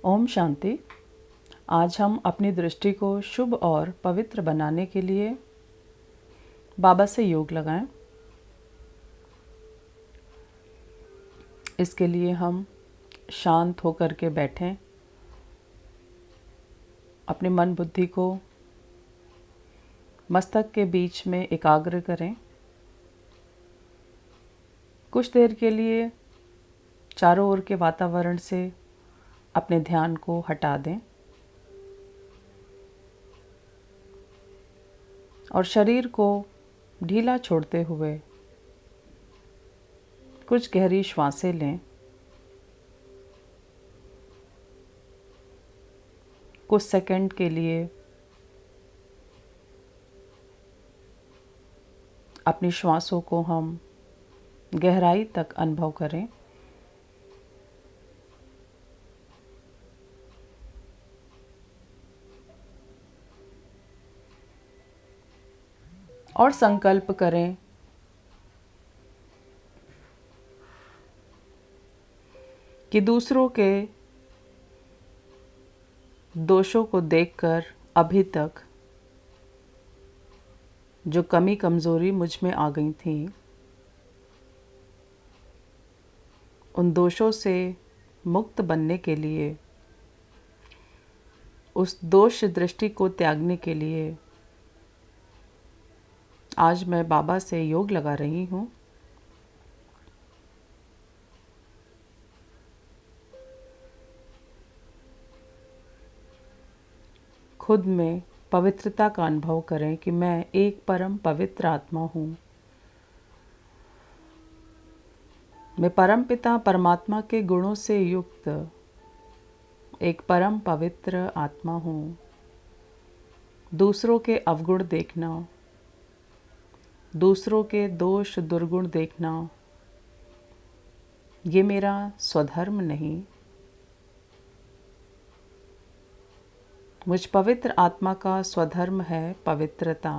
ओम शांति। आज हम अपनी दृष्टि को शुभ और पवित्र बनाने के लिए बाबा से योग लगाएं। इसके लिए हम शांत होकर के बैठें, अपने मन बुद्धि को मस्तक के बीच में एकाग्र करें। कुछ देर के लिए चारों ओर के वातावरण से अपने ध्यान को हटा दें और शरीर को ढीला छोड़ते हुए कुछ गहरी श्वासें लें। कुछ सेकंड के लिए अपनी श्वासों को हम गहराई तक अनुभव करें। और संकल्प करें कि दूसरों के दोषों को देखकर अभी तक जो कमी कमज़ोरी मुझ में आ गई थी, उन दोषों से मुक्त बनने के लिए, उस दोष दृष्टि को त्यागने के लिए आज मैं बाबा से योग लगा रही हूँ। खुद में पवित्रता का अनुभव करें कि मैं एक परम पवित्र आत्मा हूँ। मैं परमपिता परमात्मा के गुणों से युक्त एक परम पवित्र आत्मा हूँ। दूसरों के अवगुण देखना, दूसरों के दोष दुर्गुण देखना, ये मेरा स्वधर्म नहीं। मुझ पवित्र आत्मा का स्वधर्म है पवित्रता।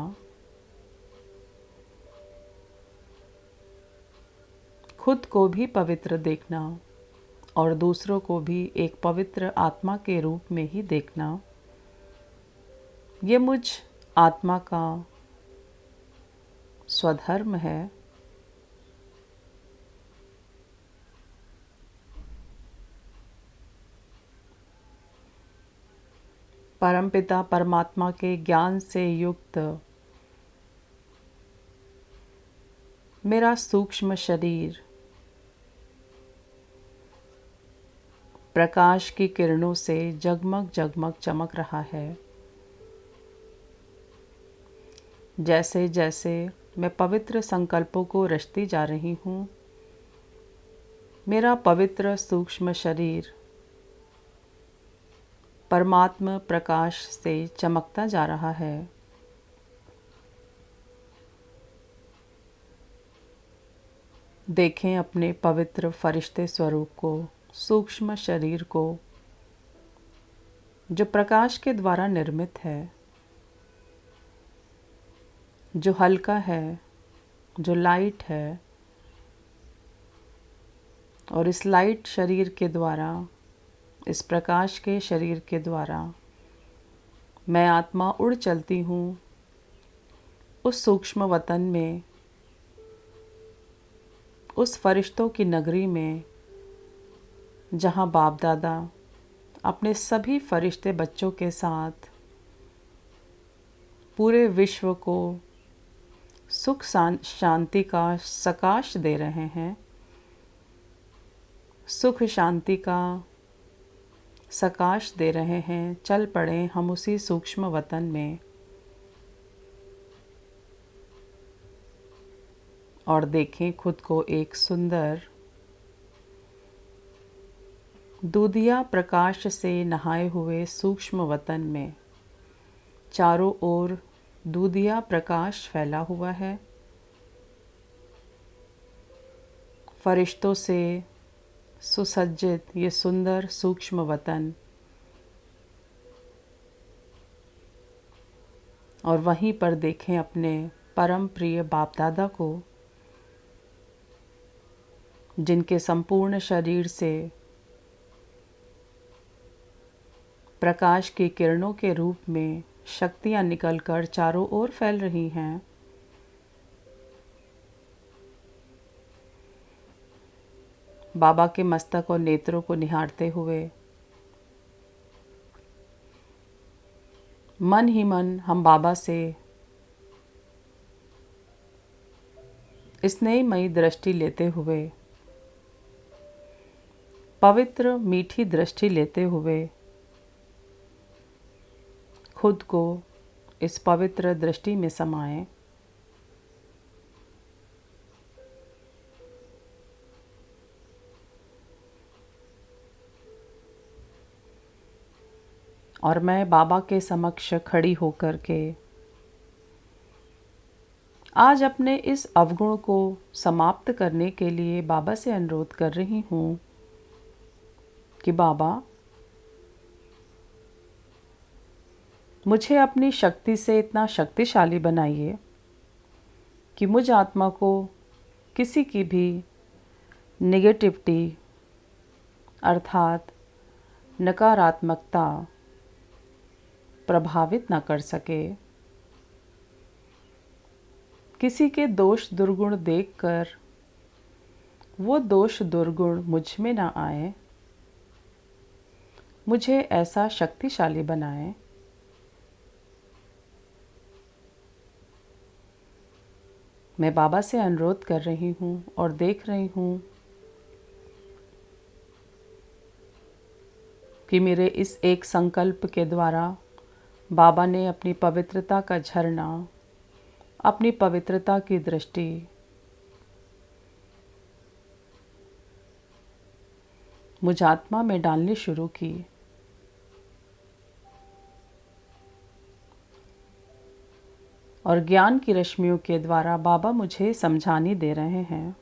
खुद को भी पवित्र देखना और दूसरों को भी एक पवित्र आत्मा के रूप में ही देखना, ये मुझ आत्मा का स्वधर्म है। परमपिता परमात्मा के ज्ञान से युक्त मेरा सूक्ष्म शरीर प्रकाश की किरणों से जगमग जगमग चमक रहा है। जैसे जैसे मैं पवित्र संकल्पों को रचती जा रही हूँ, मेरा पवित्र सूक्ष्म शरीर परमात्मा प्रकाश से चमकता जा रहा है। देखें अपने पवित्र फरिश्ते स्वरूप को, सूक्ष्म शरीर को, जो प्रकाश के द्वारा निर्मित है, जो हल्का है, जो लाइट है। और इस लाइट शरीर के द्वारा, इस प्रकाश के शरीर के द्वारा मैं आत्मा उड़ चलती हूँ उस सूक्ष्म वतन में, उस फरिश्तों की नगरी में, जहाँ बाप दादा अपने सभी फरिश्ते बच्चों के साथ पूरे विश्व को सुख शांति का सकाश दे रहे हैं। सुख शांति का सकाश दे रहे हैं। चल पड़े हम उसी सूक्ष्म वतन में और देखें खुद को एक सुंदर दूधिया प्रकाश से नहाए हुए सूक्ष्म वतन में। चारों ओर दूधिया प्रकाश फैला हुआ है। फरिश्तों से सुसज्जित ये सुंदर सूक्ष्म वतन, और वहीं पर देखें अपने परम प्रिय बाप दादा को, जिनके संपूर्ण शरीर से प्रकाश की किरणों के रूप में शक्तियाँ निकलकर चारों ओर फैल रही हैं। बाबा के मस्तक और नेत्रों को निहारते हुए मन ही मन हम बाबा से स्नेहमयी दृष्टि लेते हुए, पवित्र मीठी दृष्टि लेते हुए खुद को इस पवित्र दृष्टि में समाएं। और मैं बाबा के समक्ष खड़ी होकर के आज अपने इस अवगुण को समाप्त करने के लिए बाबा से अनुरोध कर रही हूँ कि बाबा, मुझे अपनी शक्ति से इतना शक्तिशाली बनाइए कि मुझ आत्मा को किसी की भी नेगेटिविटी अर्थात नकारात्मकता प्रभावित न कर सके। किसी के दोष दुर्गुण देखकर वो दोष दुर्गुण मुझ में ना आए। मुझे ऐसा शक्तिशाली बनाए। मैं बाबा से अनुरोध कर रही हूँ और देख रही हूँ कि मेरे इस एक संकल्प के द्वारा बाबा ने अपनी पवित्रता का झरना, अपनी पवित्रता की दृष्टि मुझ आत्मा में डालनी शुरू की। और ज्ञान की रश्मियों के द्वारा बाबा मुझे समझानी दे रहे हैं।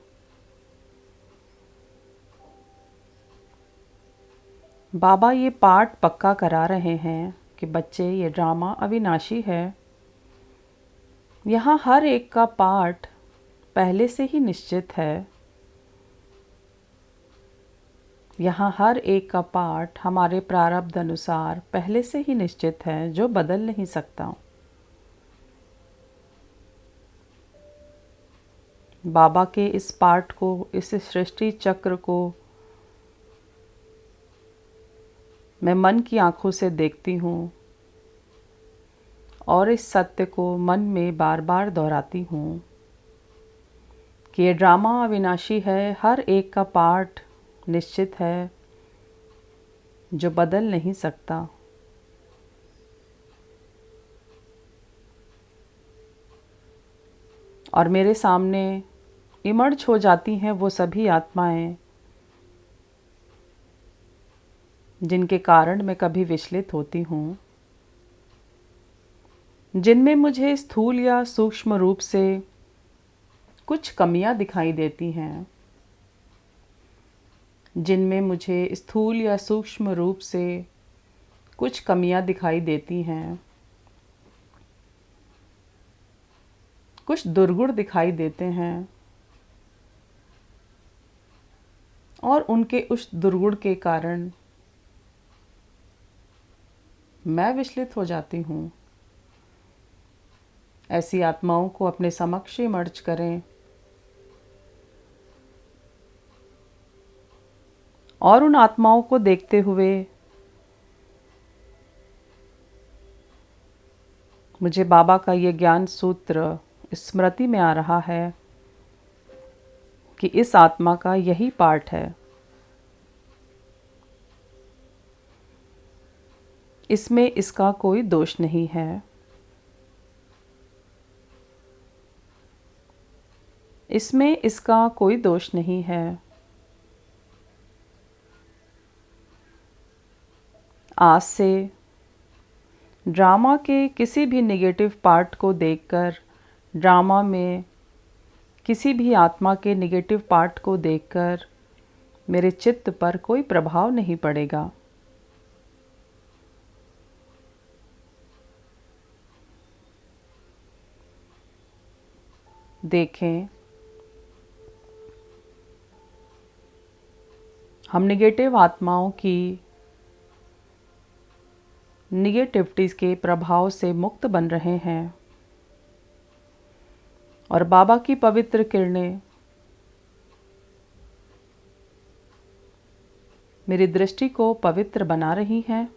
बाबा ये पाठ पक्का करा रहे हैं कि बच्चे, ये ड्रामा अविनाशी है। यहाँ हर एक का पाठ पहले से ही निश्चित है। यहाँ हर एक का पाठ हमारे प्रारब्ध अनुसार पहले से ही निश्चित है, जो बदल नहीं सकता। बाबा के इस पाठ को, इस सृष्टि चक्र को मैं मन की आंखों से देखती हूँ और इस सत्य को मन में बार बार दोहराती हूँ कि ये ड्रामा अविनाशी है। हर एक का पाठ निश्चित है, जो बदल नहीं सकता। और मेरे सामने इमर्ज हो जाती हैं वो सभी आत्माएं जिनके कारण मैं कभी विचलित होती हूँ, जिनमें मुझे स्थूल या सूक्ष्म रूप से कुछ कमियां दिखाई देती हैं, जिनमें मुझे स्थूल या सूक्ष्म रूप से कुछ कमियां दिखाई देती हैं, कुछ दुर्गुण दिखाई देते हैं। और उनके उस दुर्गुण के कारण मैं विचलित हो जाती हूँ। ऐसी आत्माओं को अपने समक्ष इमर्ज करें और उन आत्माओं को देखते हुए मुझे बाबा का ये ज्ञान सूत्र स्मृति में आ रहा है कि इस आत्मा का यही पार्ट है। इसमें इसका कोई दोष नहीं है। इसमें इसका कोई दोष नहीं है। आज से ड्रामा के किसी भी नेगेटिव पार्ट को देखकर, ड्रामा में किसी भी आत्मा के नेगेटिव पार्ट को देखकर मेरे चित्त पर कोई प्रभाव नहीं पड़ेगा। देखें, हम नेगेटिव आत्माओं की निगेटिविटीज़ के प्रभाव से मुक्त बन रहे हैं और बाबा की पवित्र किरणें मेरी दृष्टि को पवित्र बना रही हैं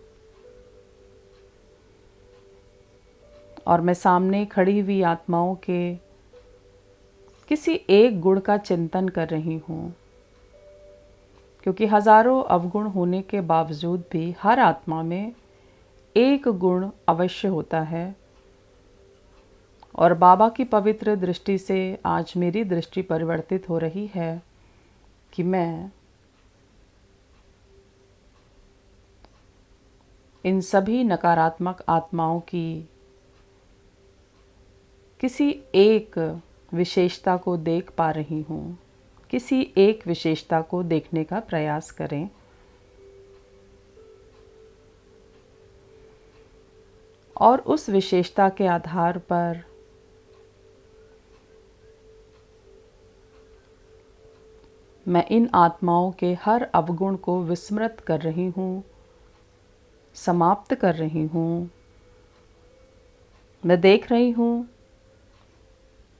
और मैं सामने खड़ी हुई आत्माओं के किसी एक गुण का चिंतन कर रही हूँ, क्योंकि हजारों अवगुण होने के बावजूद भी हर आत्मा में एक गुण अवश्य होता है। और बाबा की पवित्र दृष्टि से आज मेरी दृष्टि परिवर्तित हो रही है कि मैं इन सभी नकारात्मक आत्माओं की किसी एक विशेषता को देख पा रही हूँ। किसी एक विशेषता को देखने का प्रयास करें। और उस विशेषता के आधार पर मैं इन आत्माओं के हर अवगुण को विस्मृत कर रही हूँ, समाप्त कर रही हूँ। मैं देख रही हूँ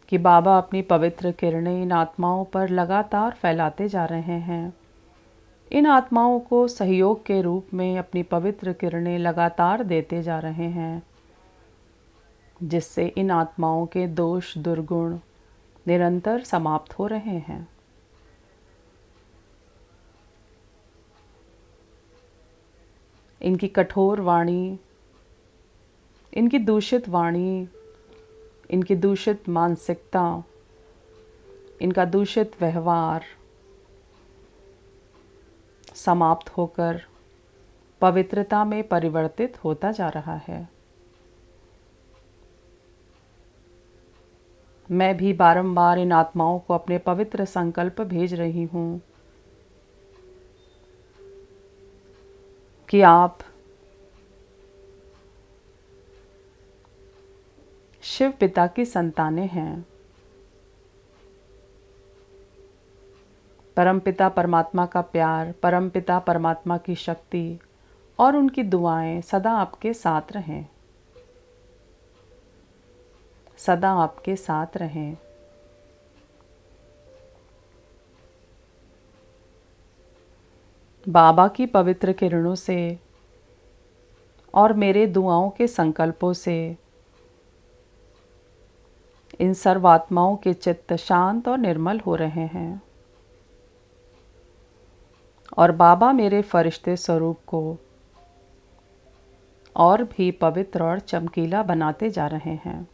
कि बाबा अपनी पवित्र किरणें इन आत्माओं पर लगातार फैलाते जा रहे हैं। इन आत्माओं को सहयोग के रूप में अपनी पवित्र किरणें लगातार देते जा रहे हैं, जिससे इन आत्माओं के दोष दुर्गुण निरंतर समाप्त हो रहे हैं। इनकी कठोर वाणी, इनकी दूषित वाणी, इनकी दूषित मानसिकता, इनका दूषित व्यवहार समाप्त होकर पवित्रता में परिवर्तित होता जा रहा है। मैं भी बारंबार इन आत्माओं को अपने पवित्र संकल्प भेज रही हूँ कि आप शिव पिता की संतानें हैं। परमपिता परमात्मा का प्यार, परमपिता परमात्मा की शक्ति और उनकी दुआएं सदा आपके साथ रहें, सदा आपके साथ रहें। बाबा की पवित्र किरणों से और मेरे दुआओं के संकल्पों से इन सर्वात्माओं के चित्त शांत और निर्मल हो रहे हैं और बाबा मेरे फरिश्ते स्वरूप को और भी पवित्र और चमकीला बनाते जा रहे हैं।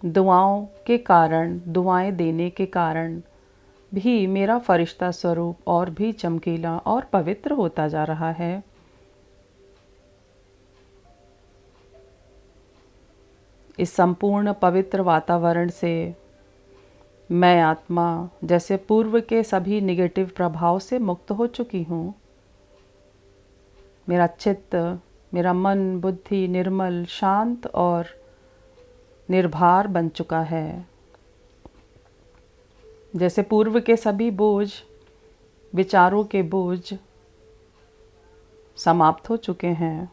दुआओं के कारण, दुआएं देने के कारण भी मेरा फरिश्ता स्वरूप और भी चमकीला और पवित्र होता जा रहा है। इस संपूर्ण पवित्र वातावरण से मैं आत्मा जैसे पूर्व के सभी निगेटिव प्रभाव से मुक्त हो चुकी हूँ। मेरा चित्त, मेरा मन, बुद्धि निर्मल, शांत और निर्भर बन चुका है। जैसे पूर्व के सभी बोझ, विचारों के बोझ समाप्त हो चुके हैं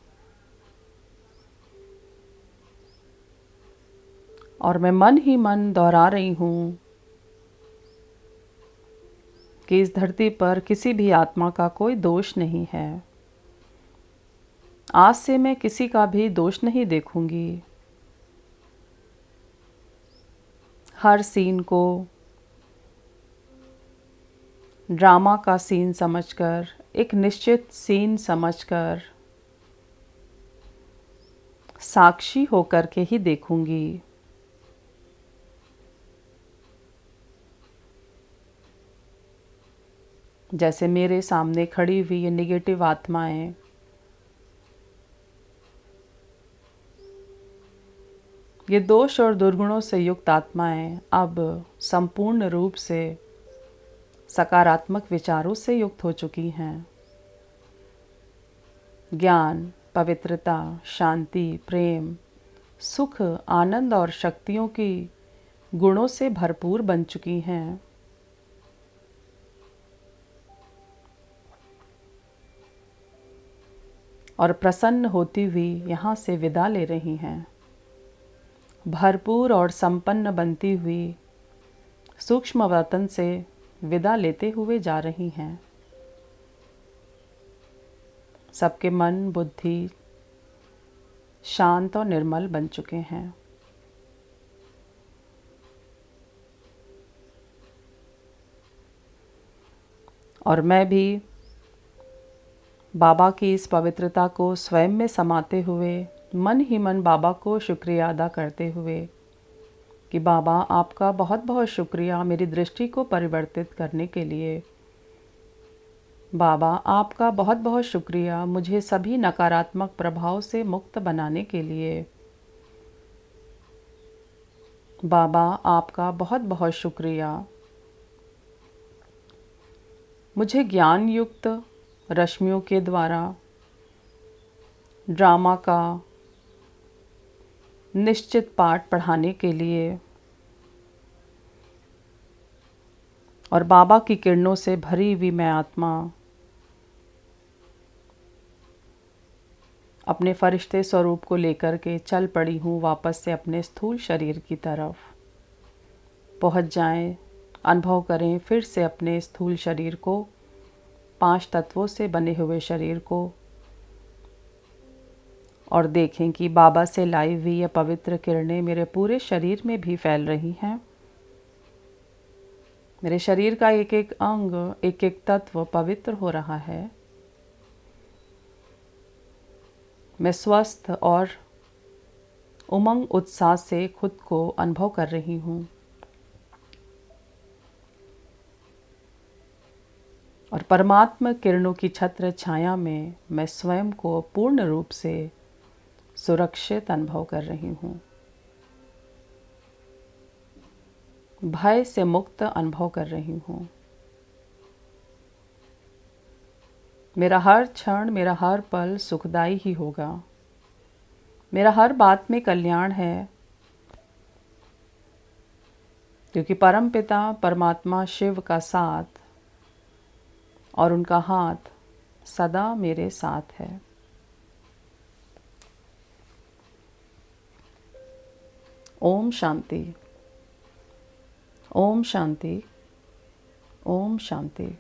और मैं मन ही मन दोहरा रही हूँ कि इस धरती पर किसी भी आत्मा का कोई दोष नहीं है। आज से मैं किसी का भी दोष नहीं देखूंगी। हर सीन को ड्रामा का सीन समझकर, एक निश्चित सीन समझकर साक्षी होकर के ही देखूंगी। जैसे मेरे सामने खड़ी हुई ये निगेटिव आत्माएं ये दोष और दुर्गुणों से युक्त आत्माएं अब संपूर्ण रूप से सकारात्मक विचारों से युक्त हो चुकी हैं। ज्ञान, पवित्रता, शांति, प्रेम, सुख, आनंद और शक्तियों की गुणों से भरपूर बन चुकी हैं। और प्रसन्न होती हुई यहाँ से विदा ले रही हैं। भरपूर और संपन्न बनती हुई सूक्ष्म वतन से विदा लेते हुए जा रही हैं। सबके मन बुद्धि शांत और निर्मल बन चुके हैं। और मैं भी बाबा की इस पवित्रता को स्वयं में समाते हुए मन ही मन बाबा को शुक्रिया अदा करते हुए कि बाबा आपका बहुत बहुत शुक्रिया मेरी दृष्टि को परिवर्तित करने के लिए। बाबा आपका बहुत बहुत शुक्रिया मुझे सभी नकारात्मक प्रभाव से मुक्त बनाने के लिए। बाबा आपका बहुत बहुत शुक्रिया मुझे ज्ञान युक्त रश्मियों के द्वारा ड्रामा का निश्चित पाठ पढ़ाने के लिए और बाबा की किरणों से भरी हुई मैं आत्मा अपने फरिश्ते स्वरूप को लेकर के चल पड़ी हूँ वापस से अपने स्थूल शरीर की तरफ। पहुँच जाएं, अनुभव करें फिर से अपने स्थूल शरीर को, 5 तत्वों से बने हुए शरीर को, और देखें कि बाबा से लाई हुई यह पवित्र किरणें मेरे पूरे शरीर में भी फैल रही हैं। मेरे शरीर का एक एक अंग, एक एक तत्व पवित्र हो रहा है। मैं स्वस्थ और उमंग उत्साह से खुद को अनुभव कर रही हूँ। और परमात्मा किरणों की छत्र छाया में मैं स्वयं को पूर्ण रूप से सुरक्षित अनुभव कर रही हूँ। भय से मुक्त अनुभव कर रही हूँ। मेरा हर क्षण, मेरा हर पल सुखदायी ही होगा। मेरा हर बात में कल्याण है, क्योंकि परमपिता परमात्मा शिव का साथ और उनका हाथ सदा मेरे साथ है। ओम शांति, ओम शांति, ओम शांति।